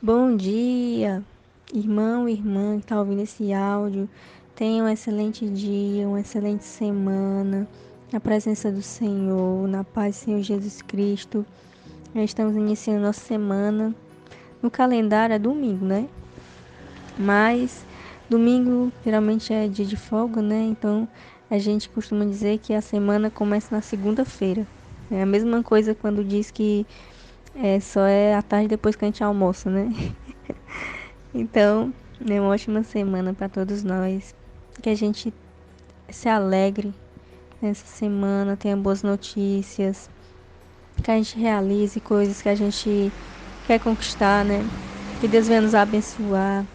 Bom dia, irmão e irmã que está ouvindo esse áudio. Tenha um excelente dia, uma excelente semana, na presença do Senhor, na paz do Senhor Jesus Cristo. Já estamos iniciando nossa semana. No calendário é domingo, né? Mas domingo geralmente é dia de folga, né? Então a gente costuma dizer que a semana começa na segunda-feira. É a mesma coisa quando diz que só é à tarde depois que a gente almoça, né? Então, é uma ótima semana para todos nós. Que a gente se alegre nessa semana, tenha boas notícias, que a gente realize coisas que a gente quer conquistar, né? Que Deus venha nos abençoar,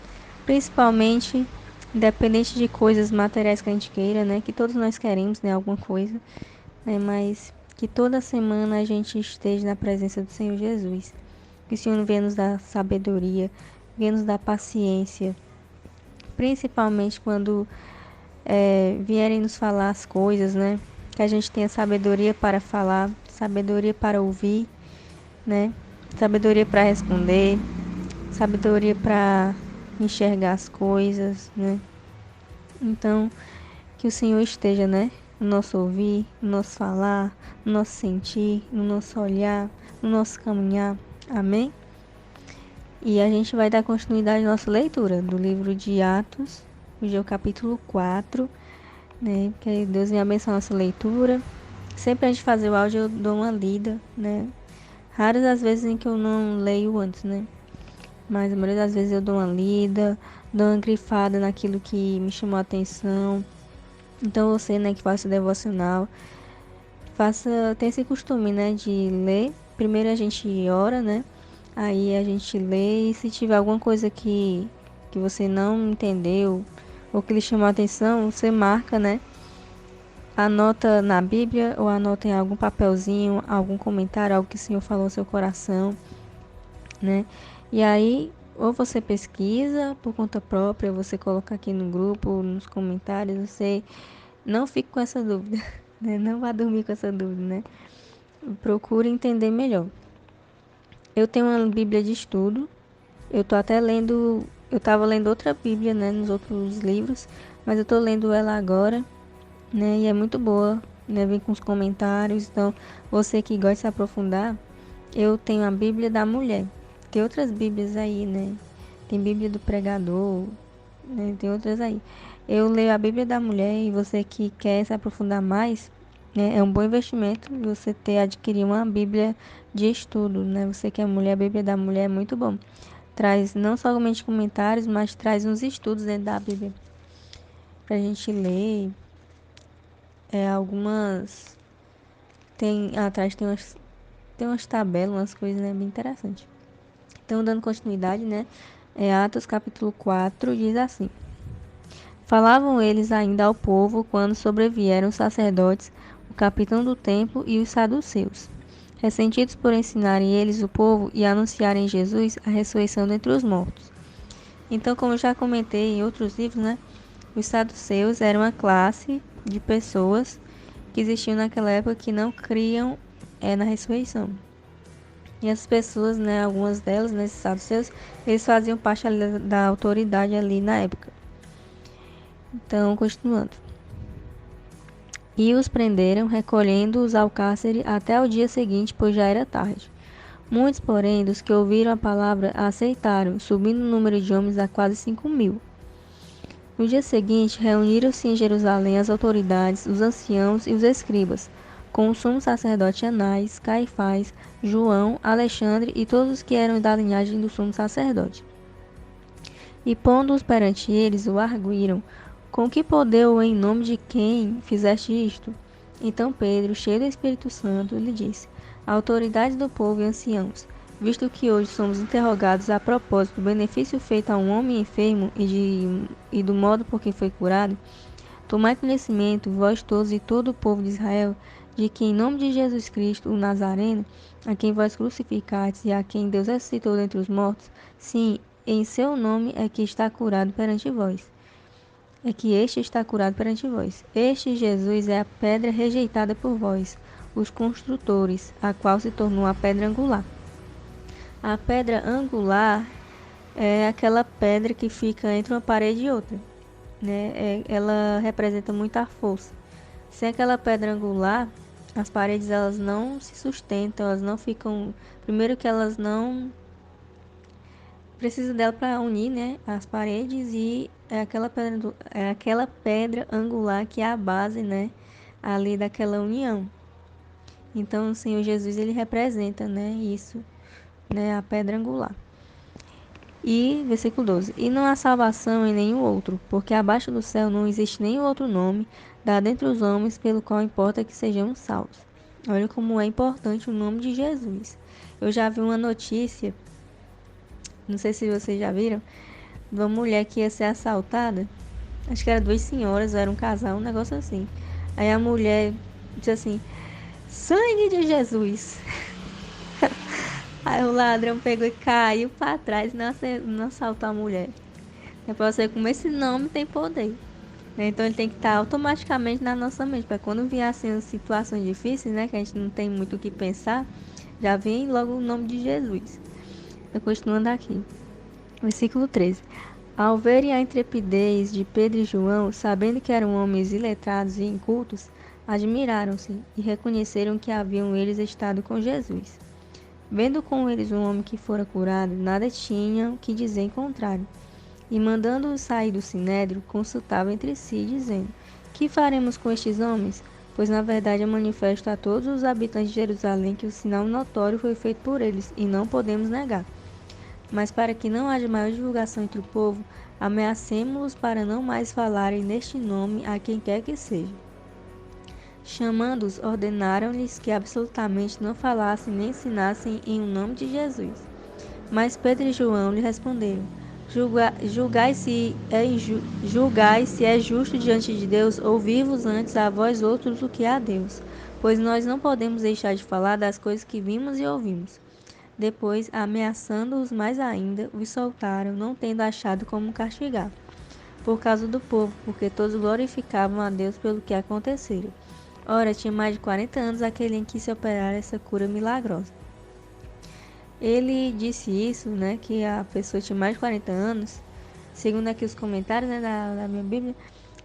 principalmente independente de coisas materiais que a gente queira, né? Que todos nós queremos, né? Alguma coisa, né? Mas que toda semana a gente esteja na presença do Senhor Jesus. Que o Senhor venha nos dar sabedoria, venha nos dar paciência, principalmente quando vierem nos falar as coisas, né? Que a gente tenha sabedoria para falar, sabedoria para ouvir, né? Sabedoria para responder, sabedoria para enxergar as coisas, né? Então, que o Senhor esteja, né? No nosso ouvir, no nosso falar, no nosso sentir, no nosso olhar, no nosso caminhar. Amém? E a gente vai dar continuidade à nossa leitura do livro de Atos, hoje é o capítulo 4, né? Que Deus me abençoe a nossa leitura. Sempre antes de fazer o áudio eu dou uma lida, né? Raras as vezes em que eu não leio antes, né? Mas a maioria das vezes eu dou uma lida, dou uma grifada naquilo que me chamou a atenção. Então você, né, que faça o devocional, tenha esse costume, né, de ler. Primeiro a gente ora, né? Aí a gente lê e se tiver alguma coisa que você não entendeu ou que lhe chamou a atenção, você marca, né? Anota na Bíblia ou anota em algum papelzinho, algum comentário, algo que o Senhor falou no seu coração, né? E aí, ou você pesquisa por conta própria, você coloca aqui no grupo, nos comentários, você não fique com essa dúvida, né? Não vá dormir com essa dúvida, né? Procure entender melhor. Eu tenho uma Bíblia de estudo, eu tô até lendo, eu tava lendo outra Bíblia, né, nos outros livros, mas eu tô lendo ela agora, né? E é muito boa, né? Vem com os comentários. Então, você que gosta de se aprofundar, eu tenho a Bíblia da Mulher. Tem outras Bíblias aí, né? Tem Bíblia do Pregador, né? Tem outras aí. Eu leio a Bíblia da Mulher e você que quer se aprofundar mais, né? É um bom investimento você adquirir uma Bíblia de estudo, né? Você que é mulher, a Bíblia da Mulher é muito bom. Traz não somente comentários, mas traz uns estudos dentro da Bíblia pra gente ler, algumas tem atrás tem umas tabelas, umas coisas, né, bem interessantes. Então, dando continuidade, né, Atos capítulo 4 diz assim: Falavam eles ainda ao povo quando sobrevieram os sacerdotes, o capitão do templo e os saduceus, ressentidos por ensinarem eles o povo e anunciarem Jesus a ressurreição dentre os mortos. Então, como eu já comentei em outros livros, né, os saduceus eram uma classe de pessoas que existiam naquela época que não criam na ressurreição. E as pessoas, né, algumas delas, nesses saduceus, eles faziam parte ali da autoridade ali na época. Então, continuando. E os prenderam, recolhendo-os ao cárcere até o dia seguinte, pois já era tarde. Muitos, porém, dos que ouviram a palavra a aceitaram, subindo o número de homens a quase 5.000. No dia seguinte, reuniram-se em Jerusalém as autoridades, os anciãos e os escribas, com o sumo sacerdote Anás, Caifás, João, Alexandre e todos os que eram da linhagem do sumo sacerdote. E pondo-os perante eles, o arguíram: Com que poder ou em nome de quem fizeste isto? Então Pedro, cheio do Espírito Santo, lhe disse: Autoridades do povo e anciãos, visto que hoje somos interrogados a propósito do benefício feito a um homem enfermo e do modo por que foi curado, tomai conhecimento, vós todos e todo o povo de Israel, de que em nome de Jesus Cristo, o Nazareno, a quem vós crucificastes e a quem Deus ressuscitou dentre os mortos, sim, em seu nome é que está curado perante vós. É que este está curado perante vós. Este Jesus é a pedra rejeitada por vós, os construtores, a qual se tornou a pedra angular. A pedra angular é aquela pedra que fica entre uma parede e outra, né? Ela representa muita força. Sem aquela pedra angular, as paredes elas não se sustentam, elas não ficam. Primeiro que elas não precisam dela para unir, né, as paredes e é aquela pedra angular que é a base, né, ali daquela união. Então, o Senhor Jesus ele representa, né, isso, né, a pedra angular. E versículo 12: E não há salvação em nenhum outro, porque abaixo do céu não existe nenhum outro nome dado entre os homens pelo qual importa que sejamos salvos. Olha como é importante o nome de Jesus. Eu já vi uma notícia, não sei se vocês já viram, de uma mulher que ia ser assaltada. Acho que era duas senhoras, era um casal, um negócio assim. Aí a mulher disse assim: Sangue de Jesus! Aí o ladrão pegou e caiu para trás e não assaltou a mulher. É para você como esse nome tem poder. Né? Então ele tem que estar automaticamente na nossa mente. Para quando vier assim situações difíceis, né? Que a gente não tem muito o que pensar, já vem logo o nome de Jesus. Então, continuando aqui. Versículo 13. Ao verem a intrepidez de Pedro e João, sabendo que eram homens iletrados e incultos, admiraram-se e reconheceram que haviam eles estado com Jesus. Vendo com eles um homem que fora curado, nada tinham que dizer em contrário. E mandando-os sair do sinédrio, consultavam entre si, dizendo: Que faremos com estes homens? Pois na verdade é manifesto a todos os habitantes de Jerusalém que o sinal notório foi feito por eles, e não podemos negar. Mas para que não haja maior divulgação entre o povo, ameacemo-los para não mais falarem neste nome a quem quer que seja. Chamando-os, ordenaram-lhes que absolutamente não falassem nem ensinassem em nome de Jesus. Mas Pedro e João lhe responderam: Julgai se é justo diante de Deus ouvir-vos antes a vós outros do que a Deus, pois nós não podemos deixar de falar das coisas que vimos e ouvimos. Depois, ameaçando-os mais ainda, os soltaram, não tendo achado como castigar, por causa do povo, porque todos glorificavam a Deus pelo que acontecera. Ora, tinha mais de 40 anos aquele em que se operara essa cura milagrosa. Ele disse isso, né, que a pessoa tinha mais de 40 anos, segundo aqui os comentários, né, da minha Bíblia,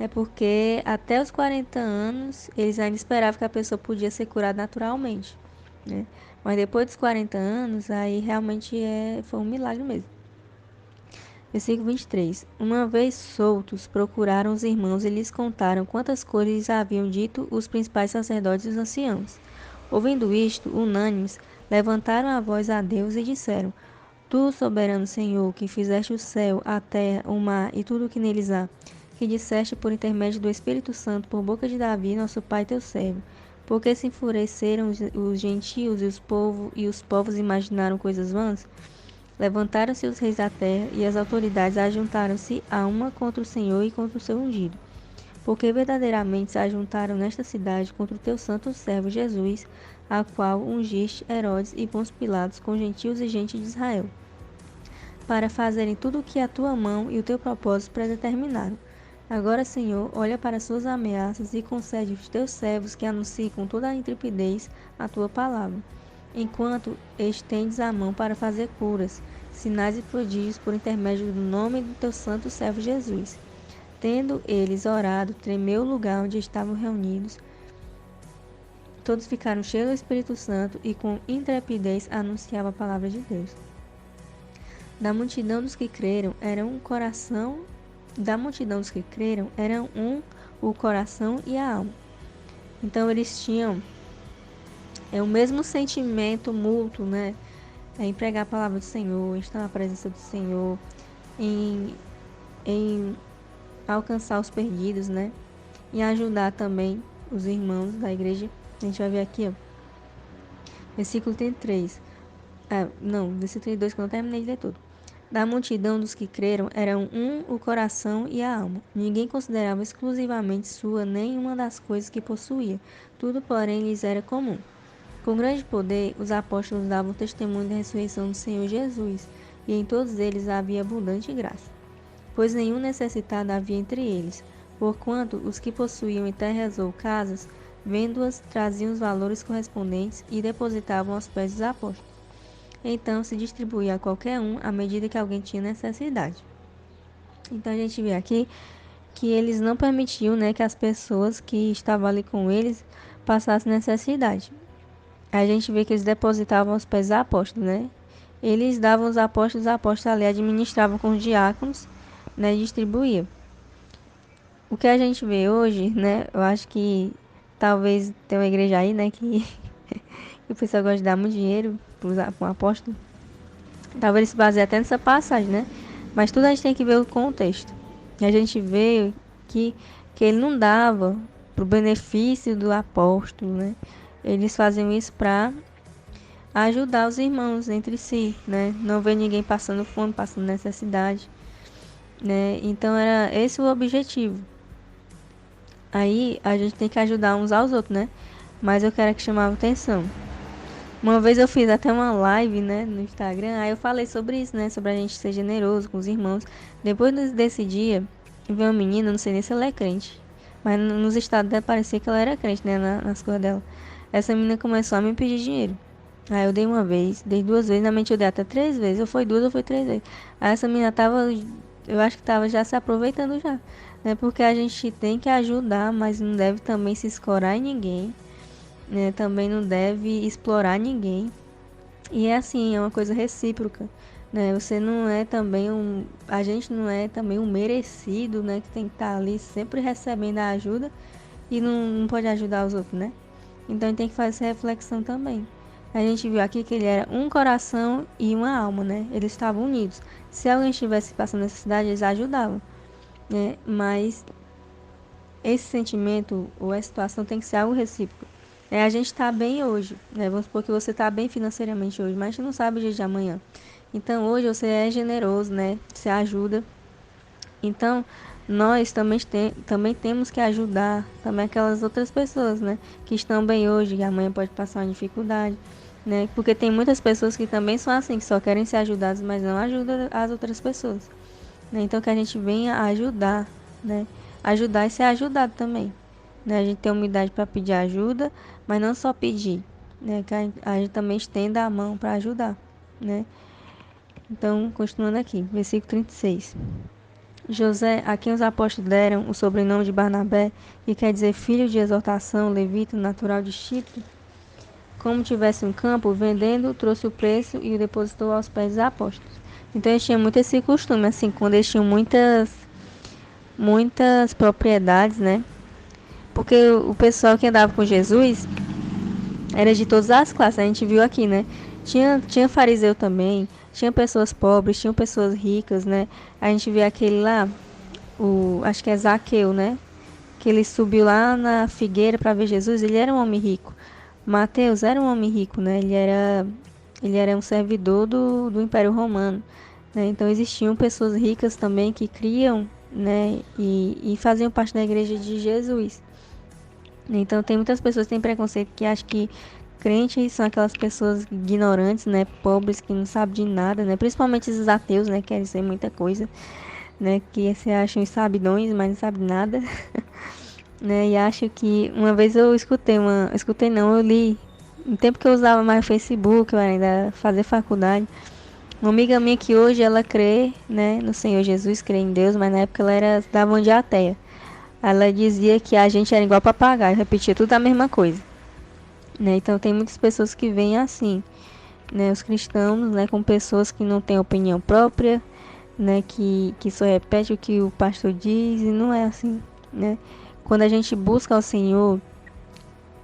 é porque até os 40 anos eles ainda esperavam que a pessoa podia ser curada naturalmente, né? Mas depois dos 40 anos, aí realmente foi um milagre mesmo. Versículo 23. Uma vez soltos, procuraram os irmãos e lhes contaram quantas coisas lhes haviam dito os principais sacerdotes e os anciãos. Ouvindo isto, unânimes, levantaram a voz a Deus e disseram: Tu, soberano Senhor, que fizeste o céu, a terra, o mar e tudo o que neles há, que disseste por intermédio do Espírito Santo por boca de Davi, nosso pai teu servo, porque se enfureceram os gentios e os povos imaginaram coisas vãs? Levantaram-se os reis da terra e as autoridades ajuntaram-se a uma contra o Senhor e contra o seu ungido. Porque verdadeiramente se ajuntaram nesta cidade contra o teu santo servo Jesus, a qual ungiste Herodes e Pôncio Pilatos com gentios e gente de Israel, para fazerem tudo o que a tua mão e o teu propósito predeterminaram. Agora, Senhor, olha para suas ameaças e concede aos teus servos que anunciem com toda a intrepidez a tua palavra, enquanto estendes a mão para fazer curas, sinais e prodígios por intermédio do nome do teu santo servo Jesus. Tendo eles orado, tremeu o lugar onde estavam reunidos. Todos ficaram cheios do Espírito Santo e com intrepidez anunciavam a palavra de Deus. Da multidão dos que creram era o coração o coração e a alma. Então eles tinham o mesmo sentimento mútuo, né? Em pregar a palavra do Senhor, em estar na presença do Senhor, em alcançar os perdidos, né? E ajudar também os irmãos da igreja. A gente vai ver aqui, ó. Versículo 33. Versículo 32, que eu não terminei de ler tudo. Da multidão dos que creram, eram o coração e a alma. Ninguém considerava exclusivamente sua nenhuma das coisas que possuía. Tudo, porém, lhes era comum. Com grande poder, os apóstolos davam testemunho da ressurreição do Senhor Jesus, e em todos eles havia abundante graça. Pois nenhum necessitado havia entre eles, porquanto os que possuíam terras ou casas, vendo-as, traziam os valores correspondentes e depositavam aos pés dos apóstolos. então se distribuía a qualquer um à medida que alguém tinha necessidade. Então a gente vê aqui que eles não permitiam, né, que as pessoas que estavam ali com eles passassem necessidade. A gente vê que eles depositavam aos pés dos apóstolos, né? Eles davam os apóstolos ali administravam com os diáconos, né, e distribuíam. O que a gente vê hoje, né, eu acho que talvez tenha uma igreja aí, né, que o pessoal gosta de dar muito dinheiro para um apóstolo. Talvez ele se baseie até nessa passagem, né? Mas tudo a gente tem que ver o contexto. E a gente vê que ele não dava pro benefício do apóstolo, né? Eles faziam isso para ajudar os irmãos entre si, né? Não ver ninguém passando fome, passando necessidade, né? Então era esse o objetivo. Aí a gente tem que ajudar uns aos outros, né? Mas eu quero que chamava atenção. Uma vez eu fiz até uma live, né, no Instagram, aí eu falei sobre isso, né, sobre a gente ser generoso com os irmãos. Depois desse dia, veio uma menina, não sei nem se ela é crente, mas nos estados dela parecia que ela era crente, né, nas coisas dela. Essa menina começou a me pedir dinheiro. Aí eu dei uma vez, dei duas vezes, na mente eu dei até 3 vezes, ou foi 2 ou foi 3 vezes. Aí essa menina tava, eu acho que tava já se aproveitando já, né, porque a gente tem que ajudar, mas não deve também se escorar em ninguém, né, também não deve explorar ninguém. E é assim, é uma coisa recíproca, né? Você não é também a gente não é também um merecido, né, que tem que estar ali sempre recebendo a ajuda e não pode ajudar os outros, né? Então tem que fazer essa reflexão também. A gente viu aqui que ele era um coração e uma alma, né? Eles estavam unidos. Se alguém estivesse passando necessidade, eles ajudavam, né? Mas esse sentimento ou a situação tem que ser algo recíproco. A gente está bem hoje, né? Vamos supor que você está bem financeiramente hoje, mas a gente não sabe o dia de amanhã. Então hoje você é generoso, né? Você ajuda. Então nós também temos que ajudar também aquelas outras pessoas, né? Que estão bem hoje, e amanhã pode passar uma dificuldade, né? Porque tem muitas pessoas que também são assim, que só querem ser ajudadas, mas não ajudam as outras pessoas, né? Então que a gente venha ajudar, né? Ajudar e ser ajudado também, né? A gente tem humildade para pedir ajuda, mas não só pedir, né? Que a gente também estenda a mão para ajudar, né? Então, continuando aqui, versículo 36. José, a quem os apóstolos deram o sobrenome de Barnabé, que quer dizer filho de exortação, levita, natural de Chipre, como tivesse um campo, vendendo, trouxe o preço e o depositou aos pés dos apóstolos. Então eles tinham muito esse costume, assim, quando eles tinham muitas propriedades, né? Porque o pessoal que andava com Jesus era de todas as classes, a gente viu aqui, né? Tinha fariseu também, tinha pessoas pobres, tinha pessoas ricas, né? A gente viu aquele lá, acho que é Zaqueu, né? Que ele subiu lá na figueira para ver Jesus, ele era um homem rico. Mateus era um homem rico, né? Ele era um servidor do Império Romano, né? Então existiam pessoas ricas também que criam, né? E faziam parte da igreja de Jesus. Então tem muitas pessoas que têm preconceito que acham que crentes são aquelas pessoas ignorantes, né, pobres que não sabem de nada, né, principalmente esses ateus, né, que querem ser muita coisa, né, que se acham sabidões, mas não sabem nada, né, e acho que uma vez eu escutei não, eu li, no tempo que eu usava mais o Facebook, eu ainda fazia faculdade, uma amiga minha que hoje ela crê, né, no Senhor Jesus, crê em Deus, mas na época ela era da de ateia. Ela dizia que a gente era igual papagaio, repetia tudo a mesma coisa, né? Então tem muitas pessoas que veem assim, né? Os cristãos, né? Com pessoas que não têm opinião própria, né? Que só repete o que o pastor diz e não é assim, né? Quando a gente busca o Senhor,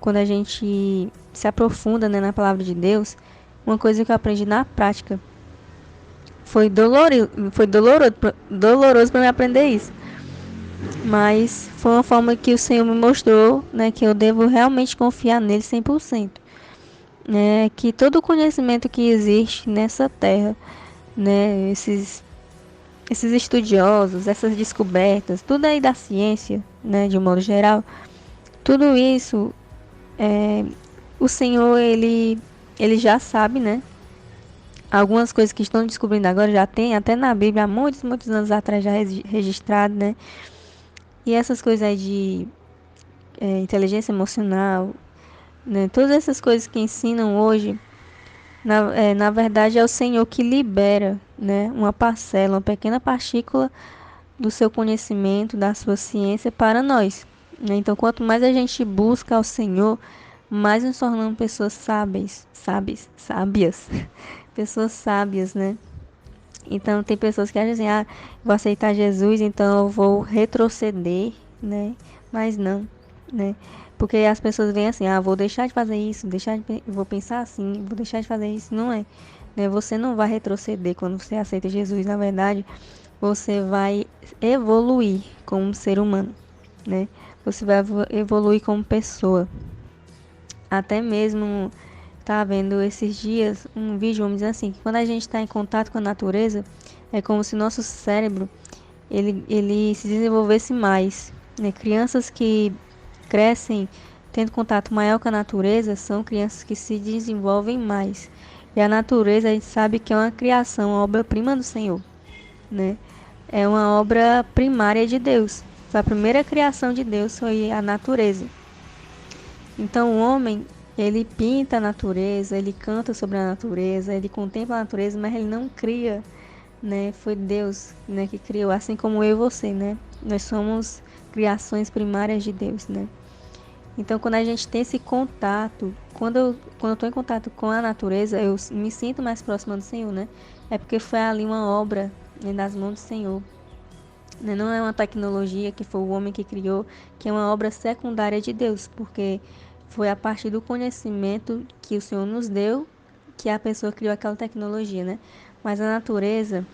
quando a gente se aprofunda, né, na palavra de Deus, uma coisa que eu aprendi na prática foi doloroso para me aprender isso. Mas foi uma forma que o Senhor me mostrou, né, que eu devo realmente confiar nele 100%, né, que todo o conhecimento que existe nessa terra, né, esses estudiosos, essas descobertas, tudo aí da ciência, né, de um modo geral, tudo isso, o Senhor, ele já sabe, né, algumas coisas que estão descobrindo agora já tem até na Bíblia há muitos anos atrás já registrado, né, e essas coisas aí de inteligência emocional, né? Todas essas coisas que ensinam hoje Na verdade, é o Senhor que libera, né, uma parcela, uma pequena partícula do seu conhecimento, da sua ciência para nós, né? Então, quanto mais a gente busca ao Senhor, mais nos tornamos pessoas sábias, pessoas sábias, né? Então, tem pessoas que acham assim, vou aceitar Jesus, então eu vou retroceder, né? Mas não, né? Porque as pessoas veem assim, vou deixar de fazer isso, vou pensar assim, vou deixar de fazer isso. Não é, né? Você não vai retroceder quando você aceita Jesus. Na verdade, você vai evoluir como ser humano, né? Você vai evoluir como pessoa. Até mesmo tá vendo esses dias um vídeo, vamos dizer assim, que quando a gente está em contato com a natureza, é como se nosso cérebro ele se desenvolvesse mais, né? Crianças que crescem tendo contato maior com a natureza são crianças que se desenvolvem mais. E a natureza a gente sabe que é uma criação, uma obra-prima do Senhor, né? É uma obra primária de Deus. A primeira criação de Deus foi a natureza. Então o homem, ele pinta a natureza, ele canta sobre a natureza, ele contempla a natureza, mas ele não cria, né? Foi Deus, né, que criou, assim como eu e você, né? Nós somos criações primárias de Deus, né? Então, quando a gente tem esse contato, quando eu tô em contato com a natureza, eu me sinto mais próxima do Senhor, né? É porque foi ali uma obra, né, das mãos do Senhor, né? Não é uma tecnologia que foi o homem que criou, que é uma obra secundária de Deus, porque foi a partir do conhecimento que o Senhor nos deu que a pessoa criou aquela tecnologia, né? Mas a natureza,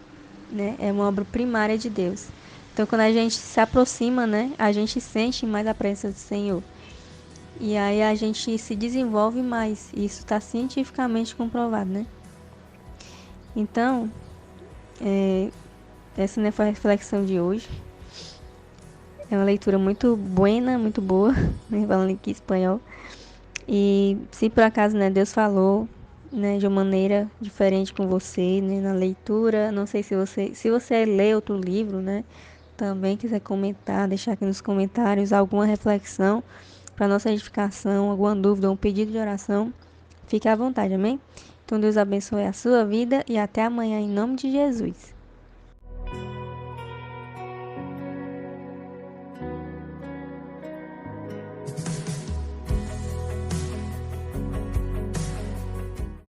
né, é uma obra primária de Deus. Então, quando a gente se aproxima, né, a gente sente mais a presença do Senhor. E aí a gente se desenvolve mais. Isso está cientificamente comprovado, né? Então, essa, né, foi a reflexão de hoje. É uma leitura muito buena, muito boa, né, falando aqui espanhol. E se por acaso, né, Deus falou, né, de uma maneira diferente com você, né, na leitura, não sei se você lê outro livro, né, também quiser comentar, deixar aqui nos comentários alguma reflexão para nossa edificação, alguma dúvida, um pedido de oração, fique à vontade, amém? Então Deus abençoe a sua vida e até amanhã em nome de Jesus.